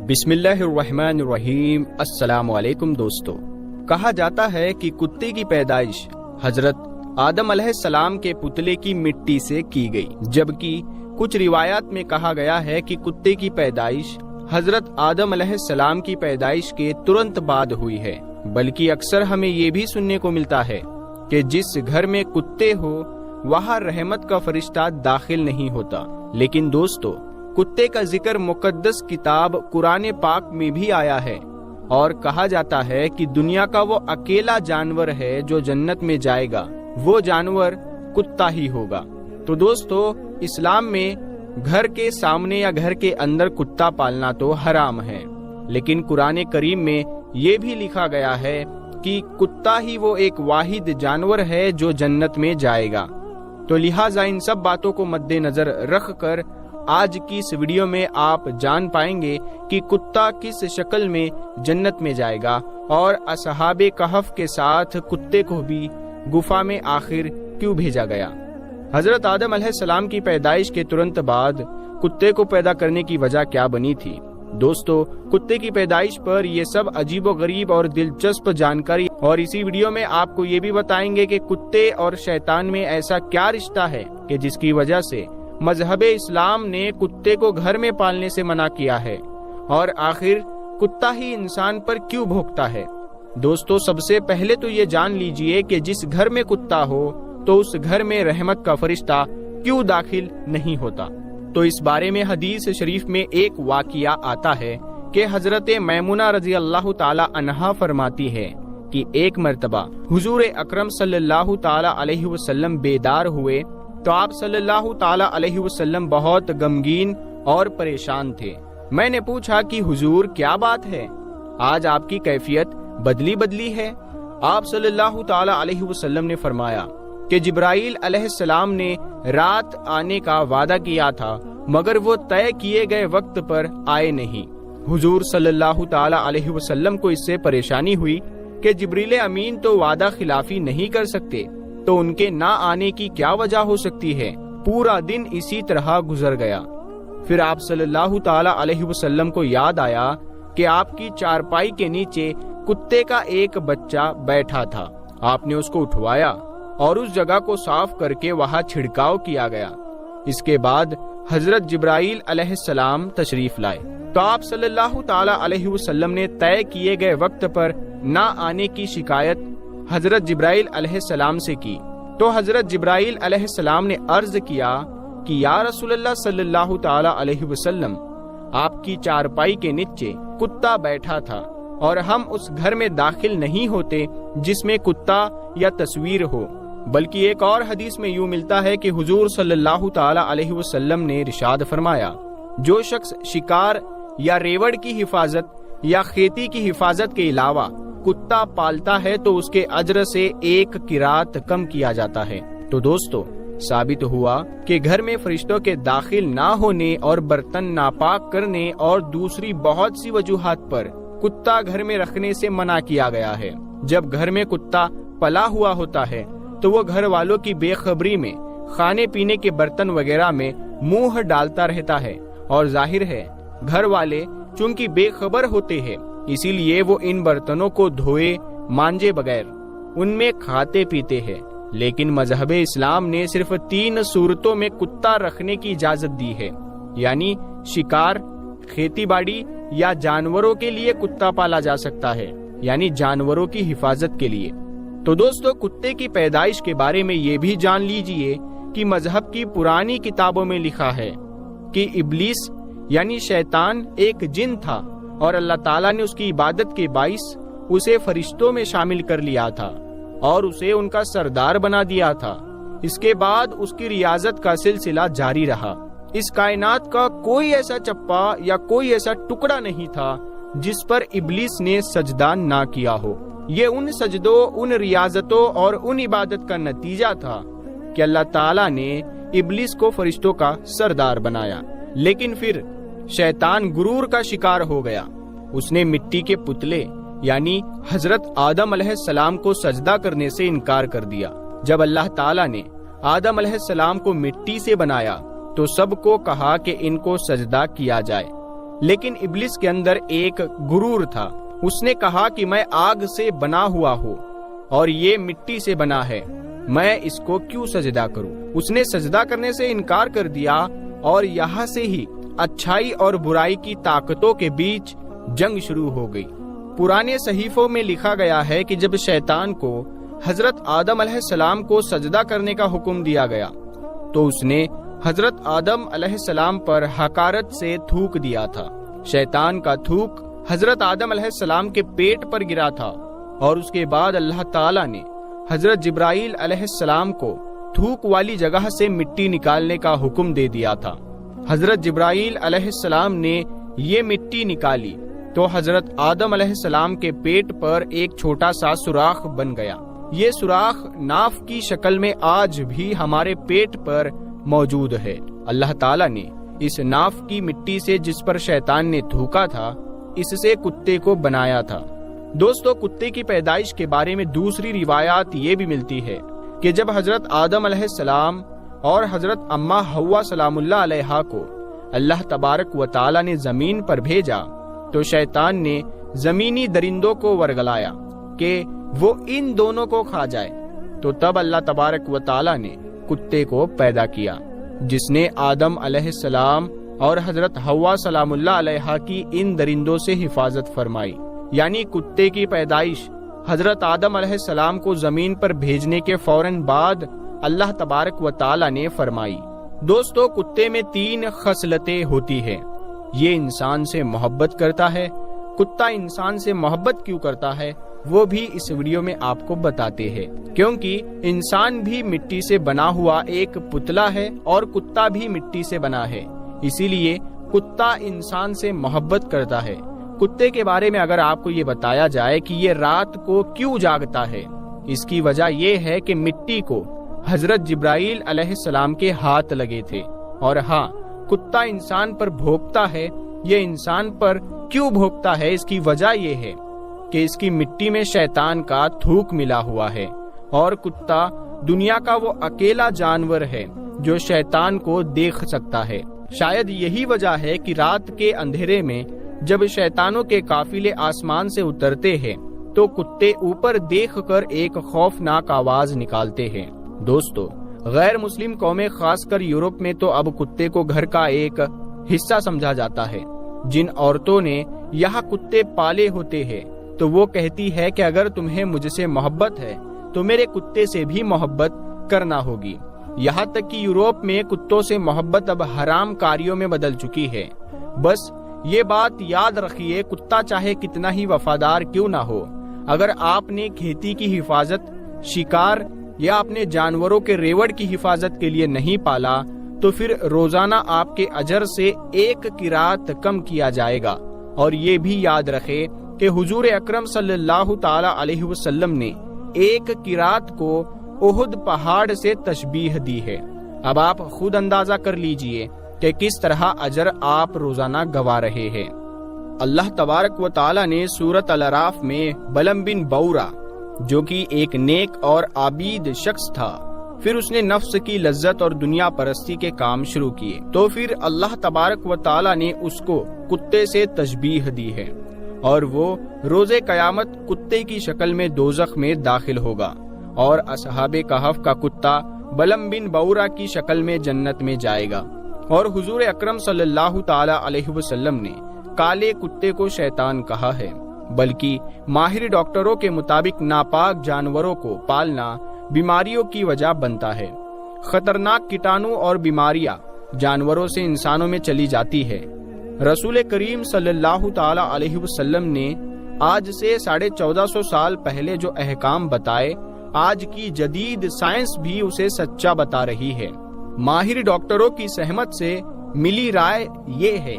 بسم اللہ الرحمن الرحیم۔ السلام علیکم دوستو۔ کہا جاتا ہے کہ کتے کی پیدائش حضرت آدم علیہ السلام کے پتلے کی مٹی سے کی گئی، جبکہ کچھ روایات میں کہا گیا ہے کہ کتے کی پیدائش حضرت آدم علیہ السلام کی پیدائش کے ترنت بعد ہوئی ہے۔ بلکہ اکثر ہمیں یہ بھی سننے کو ملتا ہے کہ جس گھر میں کتے ہو وہاں رحمت کا فرشتہ داخل نہیں ہوتا۔ لیکن دوستو، کتے کا ذکر مقدس کتاب قرآن پاک میں بھی آیا ہے، اور کہا جاتا ہے کہ دنیا کا وہ اکیلا جانور ہے جو جنت میں جائے گا، وہ جانور کتا ہی ہوگا۔ تو دوستو، اسلام میں گھر کے سامنے یا گھر کے اندر کتا پالنا تو حرام ہے، لیکن قرآن کریم میں یہ بھی لکھا گیا ہے کہ کتا ہی وہ ایک واحد جانور ہے جو جنت میں جائے گا۔ تو لہٰذا ان سب باتوں کو مد نظر رکھ کر آج کی اس ویڈیو میں آپ جان پائیں گے کہ کتا کس شکل میں جنت میں جائے گا، اور اصحاب کہف کے ساتھ کتے کو بھی گفا میں آخر کیوں بھیجا گیا۔ حضرت آدم علیہ السلام کی پیدائش کے ترنت بعد کتے کو پیدا کرنے کی وجہ کیا بنی تھی؟ دوستو، کتے کی پیدائش پر یہ سب عجیب و غریب اور دلچسپ جانکاری، اور اسی ویڈیو میں آپ کو یہ بھی بتائیں گے کہ کتے اور شیطان میں ایسا کیا رشتہ ہے کہ جس کی وجہ سے مذہب اسلام نے کتے کو گھر میں پالنے سے منع کیا ہے، اور آخر کتا ہی انسان پر کیوں بھونکتا ہے۔ دوستو، سب سے پہلے تو یہ جان لیجئے کہ جس گھر میں کتا ہو تو اس گھر میں رحمت کا فرشتہ کیوں داخل نہیں ہوتا۔ تو اس بارے میں حدیث شریف میں ایک واقعہ آتا ہے کہ حضرت میمونہ رضی اللہ تعالی عنہا فرماتی ہے کہ ایک مرتبہ حضور اکرم صلی اللہ تعالی علیہ وسلم بیدار ہوئے تو آپ صلی اللہ تعالی علیہ وسلم بہت غمگین اور پریشان تھے۔ میں نے پوچھا کہ حضور کیا بات ہے، آج آپ کی کیفیت بدلی ہے؟ آپ صلی اللہ تعالی علیہ وسلم نے فرمایا کہ جبرائیل علیہ السلام نے رات آنے کا وعدہ کیا تھا، مگر وہ طے کیے گئے وقت پر آئے نہیں۔ حضور صلی اللہ تعالی علیہ وسلم کو اس سے پریشانی ہوئی کہ جبریل امین تو وعدہ خلافی نہیں کر سکتے، تو ان کے نہ آنے کی کیا وجہ ہو سکتی ہے؟ پورا دن اسی طرح گزر گیا۔ پھر آپ صلی اللہ تعالی علیہ وسلم کو یاد آیا کہ آپ کی چارپائی کے نیچے کتے کا ایک بچہ بیٹھا تھا۔ آپ نے اس کو اٹھوایا اور اس جگہ کو صاف کر کے وہاں چھڑکاؤ کیا گیا۔ اس کے بعد حضرت جبرائیل علیہ السلام تشریف لائے تو آپ صلی اللہ تعالی علیہ وسلم نے طے کیے گئے وقت پر نہ آنے کی شکایت حضرت جبرائیل علیہ السلام سے کی۔ تو حضرت جبرائیل علیہ السلام نے عرض کیا کہ یا رسول اللہ صلی اللہ تعالی علیہ وسلم، آپ کی چارپائی کے نیچے کتا بیٹھا تھا اور ہم اس گھر میں داخل نہیں ہوتے جس میں کتا یا تصویر ہو۔ بلکہ ایک اور حدیث میں یوں ملتا ہے کہ حضور صلی اللہ تعالی علیہ وسلم نے ارشاد فرمایا، جو شخص شکار یا ریوڑ کی حفاظت یا کھیتی کی حفاظت کے علاوہ کتا پالتا ہے تو اس کے اجر سے ایک قرات کم کیا جاتا ہے۔ تو دوستو، ثابت ہوا کہ گھر میں فرشتوں کے داخل نہ ہونے اور برتن ناپاک کرنے اور دوسری بہت سی وجوہات پر کتا گھر میں رکھنے سے منع کیا گیا ہے۔ جب گھر میں کتا پلا ہوا ہوتا ہے تو وہ گھر والوں کی بے خبری میں کھانے پینے کے برتن وغیرہ میں منہ ڈالتا رہتا ہے، اور ظاہر ہے گھر والے چونکہ بے خبر ہوتے ہیں، اسی لیے وہ ان برتنوں کو دھوئے مانجے بغیر ان میں کھاتے پیتے ہیں۔ لیکن مذہب اسلام نے صرف 3 صورتوں میں کتا رکھنے کی اجازت دی ہے، یعنی شکار، کھیتی باڑی یا جانوروں کے لیے کتا پالا جا سکتا ہے، یعنی جانوروں کی حفاظت کے لیے۔ تو دوستو، کتے کی پیدائش کے بارے میں یہ بھی جان لیجئے کہ مذہب کی پرانی کتابوں میں لکھا ہے کہ ابلیس یعنی شیطان ایک جن تھا، اور اللہ تعالیٰ نے اس کی عبادت کے باعث اسے فرشتوں میں شامل کر لیا تھا اور اسے ان کا سردار بنا دیا تھا۔ اس کے بعد اس کی ریاضت کا سلسلہ جاری رہا۔ اس کائنات کا کوئی ایسا چپا یا کوئی ایسا ٹکڑا نہیں تھا جس پر ابلیس نے سجدہ نہ کیا ہو۔ یہ ان سجدوں، ان ریاضتوں اور ان عبادت کا نتیجہ تھا کہ اللہ تعالیٰ نے ابلیس کو فرشتوں کا سردار بنایا۔ لیکن پھر شیطان غرور کا شکار ہو گیا۔ اس نے مٹی کے پتلے یعنی حضرت آدم علیہ السلام کو سجدہ کرنے سے انکار کر دیا۔ جب اللہ تعالیٰ نے آدم علیہ السلام کو مٹی سے بنایا تو سب کو کہا کہ ان کو سجدہ کیا جائے، لیکن ابلیس کے اندر ایک غرور تھا. اس نے کہا کہ میں آگ سے بنا ہوا ہوں اور یہ مٹی سے بنا ہے، میں اس کو کیوں سجدہ کروں. اس نے سجدہ کرنے سے انکار کر دیا اور یہاں سے ہی اچھائی اور برائی کی طاقتوں کے بیچ جنگ شروع ہو گئی. پرانے صحیفوں میں لکھا گیا ہے کہ جب شیطان کو حضرت آدم علیہ السلام کو سجدہ کرنے کا حکم دیا گیا تو اس نے حضرت آدم علیہ السلام پر حقارت سے تھوک دیا تھا. شیطان کا تھوک حضرت آدم علیہ السلام کے پیٹ پر گرا تھا اور اس کے بعد اللہ تعالیٰ نے حضرت جبرائیل علیہ السلام کو تھوک والی جگہ سے مٹی نکالنے کا حکم دے دیا تھا. حضرت جبرائیل علیہ السلام نے یہ مٹی نکالی تو حضرت آدم علیہ السلام کے پیٹ پر ایک چھوٹا سا سوراخ بن گیا. یہ سوراخ ناف کی شکل میں آج بھی ہمارے پیٹ پر موجود ہے. اللہ تعالیٰ نے اس ناف کی مٹی سے جس پر شیطان نے تھوکا تھا اس سے کتے کو بنایا تھا. دوستو، کتے کی پیدائش کے بارے میں دوسری روایات یہ بھی ملتی ہے کہ جب حضرت آدم علیہ السلام اور حضرت اماں حوا سلام اللہ علیہا کو اللہ تبارک و تعالیٰ نے زمین پر بھیجا تو شیطان نے زمینی درندوں کو ورگلایا کہ وہ ان دونوں کو کھا جائے. تو تب اللہ تبارک و تعالیٰ نے کتے کو پیدا کیا جس نے آدم علیہ السلام اور حضرت حوا سلام اللہ علیہا کی ان درندوں سے حفاظت فرمائی. یعنی کتے کی پیدائش حضرت آدم علیہ السلام کو زمین پر بھیجنے کے فوراً بعد اللہ تبارک و تعالیٰ نے فرمائی. دوستو، کتے میں 3 خصلتیں ہوتی ہیں. یہ انسان سے محبت کرتا ہے. کتا انسان سے محبت کیوں کرتا ہے وہ بھی اس ویڈیو میں آپ کو بتاتے ہیں، کیونکہ انسان بھی مٹی سے بنا ہوا ایک پتلا ہے اور کتا بھی مٹی سے بنا ہے، اسی لیے کتا انسان سے محبت کرتا ہے. کتے کے بارے میں اگر آپ کو یہ بتایا جائے کہ یہ رات کو کیوں جاگتا ہے، اس کی وجہ یہ ہے کہ مٹی کو حضرت جبرائیل علیہ السلام کے ہاتھ لگے تھے. اور ہاں، کتا انسان پر بھونکتا ہے. یہ انسان پر کیوں بھونکتا ہے، اس کی وجہ یہ ہے کہ اس کی مٹی میں شیطان کا تھوک ملا ہوا ہے اور کتا دنیا کا وہ اکیلا جانور ہے جو شیطان کو دیکھ سکتا ہے. شاید یہی وجہ ہے کہ رات کے اندھیرے میں جب شیطانوں کے قافلے آسمان سے اترتے ہیں تو کتے اوپر دیکھ کر ایک خوفناک آواز نکالتے ہیں. دوستو، غیر مسلم قومیں خاص کر یورپ میں تو اب کتے کو گھر کا ایک حصہ سمجھا جاتا ہے. جن عورتوں نے یہاں کتے پالے ہوتے ہیں تو وہ کہتی ہے کہ اگر تمہیں مجھ سے محبت ہے تو میرے کتے سے بھی محبت کرنا ہوگی. یہاں تک کہ یورپ میں کتوں سے محبت اب حرام کاریوں میں بدل چکی ہے. بس یہ بات یاد رکھیے، کتا چاہے کتنا ہی وفادار کیوں نہ ہو، اگر آپ نے کھیتی کی حفاظت، شکار یا اپنے جانوروں کے ریوڑ کی حفاظت کے لیے نہیں پالا تو پھر روزانہ آپ کے اجر سے 1 قرات کم کیا جائے گا. اور یہ بھی یاد رکھے کہ حضور اکرم صلی اللہ تعالی علیہ وسلم نے 1 قرات کو احد پہاڑ سے تشبیہ دی ہے. اب آپ خود اندازہ کر لیجئے کہ کس طرح اجر آپ روزانہ گوا رہے ہیں. اللہ تبارک و تعالی نے سورۃ الاعراف میں بلم بن بورا، جو کہ ایک نیک اور عابد شخص تھا، پھر اس نے نفس کی لذت اور دنیا پرستی کے کام شروع کیے تو پھر اللہ تبارک و تعالی نے اس کو کتے سے تشبیہ دی ہے اور وہ روز قیامت کتے کی شکل میں دوزخ میں داخل ہوگا اور اصحاب کہف کا کتا بلم بن بورا کی شکل میں جنت میں جائے گا. اور حضور اکرم صلی اللہ تعالی علیہ وسلم نے کالے کتے کو شیطان کہا ہے، بلکہ ماہر ڈاکٹروں کے مطابق ناپاک جانوروں کو پالنا بیماریوں کی وجہ بنتا ہے. خطرناک کیٹانو اور بیماریاں جانوروں سے انسانوں میں چلی جاتی ہے. رسول کریم صلی اللہ تعالی علیہ وسلم نے آج سے 1450 سال پہلے جو احکام بتائے، آج کی جدید سائنس بھی اسے سچا بتا رہی ہے. ماہر ڈاکٹروں کی سہمت سے ملی رائے یہ ہے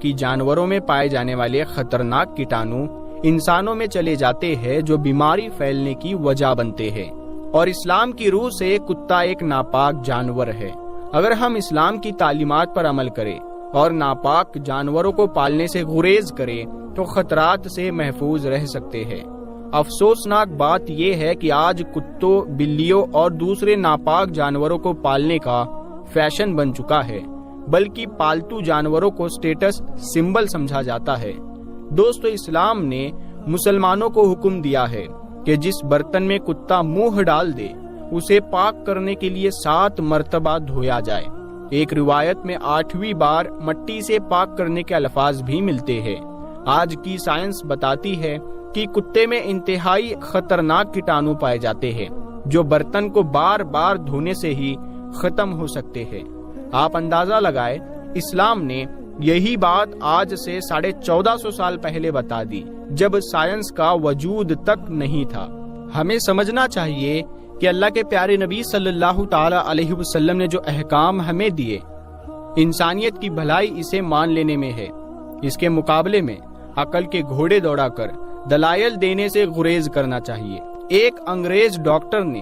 کہ جانوروں میں پائے جانے والے خطرناک کیٹانو انسانوں میں چلے جاتے ہیں جو بیماری پھیلنے کی وجہ بنتے ہیں. اور اسلام کی روح سے کتا ایک ناپاک جانور ہے. اگر ہم اسلام کی تعلیمات پر عمل کریں اور ناپاک جانوروں کو پالنے سے گریز کریں تو خطرات سے محفوظ رہ سکتے ہیں. افسوسناک بات یہ ہے کہ آج کتوں، بلیوں اور دوسرے ناپاک جانوروں کو پالنے کا فیشن بن چکا ہے. بلکہ پالتو جانوروں کو اسٹیٹس سمبل سمجھا جاتا ہے۔ دوستو، اسلام نے مسلمانوں کو حکم دیا ہے کہ جس برتن میں کتا منہ ڈال دے اسے پاک کرنے کے لیے 7 مرتبہ دھویا جائے۔ ایک روایت میں 8ویں بار مٹی سے پاک کرنے کے الفاظ بھی ملتے ہیں۔ آج کی سائنس بتاتی ہے کہ کتے میں انتہائی خطرناک کیٹانو پائے جاتے ہیں جو برتن کو بار بار دھونے سے ہی ختم ہو سکتے ہیں۔ آپ اندازہ لگائے، اسلام نے یہی بات آج سے 1450 سال پہلے بتا دی جب سائنس کا وجود تک نہیں تھا۔ ہمیں سمجھنا چاہیے کہ اللہ کے پیارے نبی صلی اللہ تعالی علیہ وسلم نے جو احکام ہمیں دیے، انسانیت کی بھلائی اسے مان لینے میں ہے۔ اس کے مقابلے میں عقل کے گھوڑے دوڑا کر دلائل دینے سے گریز کرنا چاہیے۔ ایک انگریز ڈاکٹر نے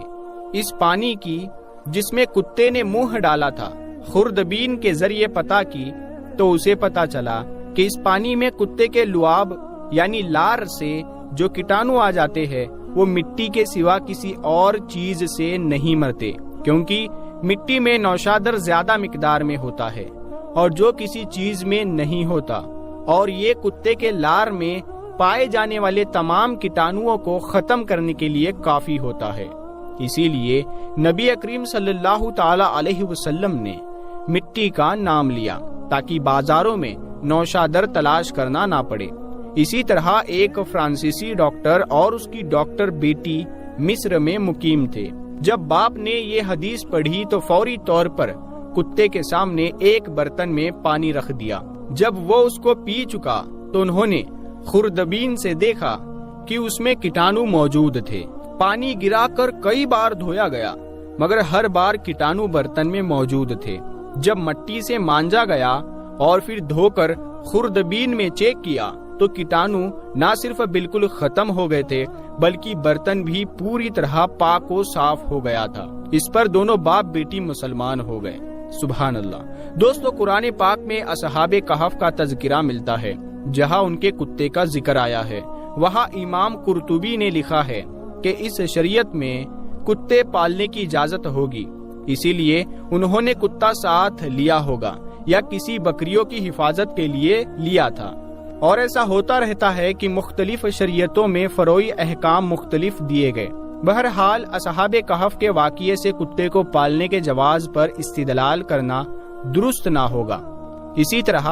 اس پانی کی جس میں کتے نے منہ ڈالا تھا خوردبین کے ذریعے پتہ کی تو اسے پتا چلا کہ اس پانی میں کتے کے لعاب یعنی لار سے جو کیٹانو آ جاتے ہیں وہ مٹی کے سوا کسی اور چیز سے نہیں مرتے، کیونکہ مٹی میں نوشادر زیادہ مقدار میں ہوتا ہے اور جو کسی چیز میں نہیں ہوتا، اور یہ کتے کے لار میں پائے جانے والے تمام کیٹانوؤں کو ختم کرنے کے لیے کافی ہوتا ہے۔ اسی لیے نبی کریم صلی اللہ تعالی علیہ وسلم نے مٹی کا نام لیا تاکہ بازاروں میں نوشادر تلاش کرنا نہ پڑے۔ اسی طرح ایک فرانسیسی ڈاکٹر اور اس کی ڈاکٹر بیٹی مصر میں مقیم تھے۔ جب باپ نے یہ حدیث پڑھی تو فوری طور پر کتے کے سامنے ایک برتن میں پانی رکھ دیا۔ جب وہ اس کو پی چکا تو انہوں نے خوردبین سے دیکھا کہ اس میں کیٹانو موجود تھے۔ پانی گرا کر کئی بار دھویا گیا مگر ہر بار کیٹانو برتن میں موجود تھے۔ جب مٹی سے مانجا گیا اور پھر دھو کر خوردبین میں چیک کیا تو کیٹانو نہ صرف بالکل ختم ہو گئے تھے بلکہ برتن بھی پوری طرح پاک و صاف ہو گیا تھا۔ اس پر دونوں باپ بیٹی مسلمان ہو گئے۔ سبحان اللہ۔ دوستو، قرآن پاک میں اصحاب کہف کا تذکرہ ملتا ہے۔ جہاں ان کے کتے کا ذکر آیا ہے وہاں امام قرطبی نے لکھا ہے کہ اس شریعت میں کتے پالنے کی اجازت ہوگی، اسی لیے انہوں نے کتا ساتھ لیا ہوگا یا کسی بکریوں کی حفاظت کے لیے لیا تھا۔ اور ایسا ہوتا رہتا ہے کہ مختلف شریعتوں میں فروعی احکام مختلف دیے گئے۔ بہرحال اصحاب کہف کے واقعے سے کتے کو پالنے کے جواز پر استدلال کرنا درست نہ ہوگا۔ اسی طرح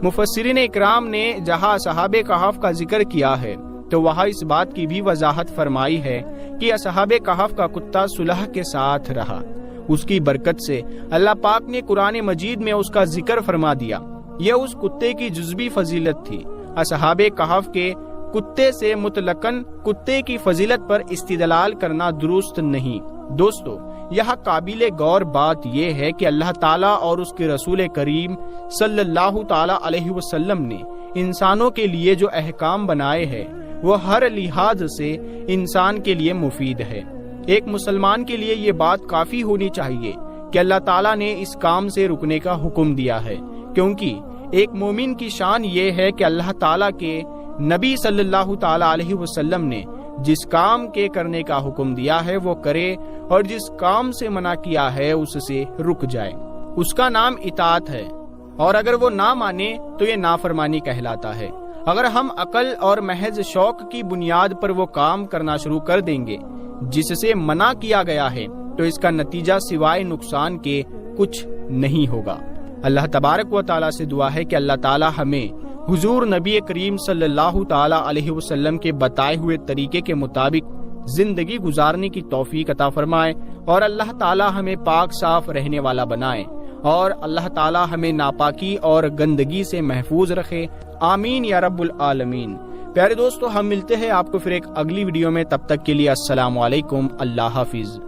مفسرین اکرام نے جہاں اصحاب کہف کا ذکر کیا ہے تو وہاں اس بات کی بھی وضاحت فرمائی ہے کہ اصحاب کہف کا کتا صلح کے ساتھ رہا۔ اس کی برکت سے اللہ پاک نے قرآن مجید میں اس کا ذکر فرما دیا۔ یہ اس کتے کی جزوی فضیلت تھی۔ اصحاب کہف کے کتے سے مطلقاً کتے کی فضیلت پر استدلال کرنا درست نہیں۔ دوستو، یہاں قابل غور بات یہ ہے کہ اللہ تعالیٰ اور اس کے رسول کریم صلی اللہ تعالی علیہ وسلم نے انسانوں کے لیے جو احکام بنائے ہیں وہ ہر لحاظ سے انسان کے لیے مفید ہے۔ ایک مسلمان کے لیے یہ بات کافی ہونی چاہیے کہ اللہ تعالیٰ نے اس کام سے رکنے کا حکم دیا ہے، کیونکہ ایک مومن کی شان یہ ہے کہ اللہ تعالیٰ کے نبی صلی اللہ تعالی علیہ وسلم نے جس کام کے کرنے کا حکم دیا ہے وہ کرے اور جس کام سے منع کیا ہے اس سے رک جائے۔ اس کا نام اطاعت ہے، اور اگر وہ نہ مانے تو یہ نافرمانی کہلاتا ہے۔ اگر ہم عقل اور محض شوق کی بنیاد پر وہ کام کرنا شروع کر دیں گے جس سے منع کیا گیا ہے تو اس کا نتیجہ سوائے نقصان کے کچھ نہیں ہوگا۔ اللہ تبارک و تعالیٰ سے دعا ہے کہ اللہ تعالیٰ ہمیں حضور نبی کریم صلی اللہ تعالی علیہ وسلم کے بتائے ہوئے طریقے کے مطابق زندگی گزارنے کی توفیق عطا فرمائے، اور اللہ تعالیٰ ہمیں پاک صاف رہنے والا بنائے، اور اللہ تعالیٰ ہمیں ناپاکی اور گندگی سے محفوظ رکھے۔ آمین یا رب العالمین۔ پیارے دوستو، ہم ملتے ہیں آپ کو پھر ایک اگلی ویڈیو میں، تب تک کے لیے السلام علیکم، اللہ حافظ۔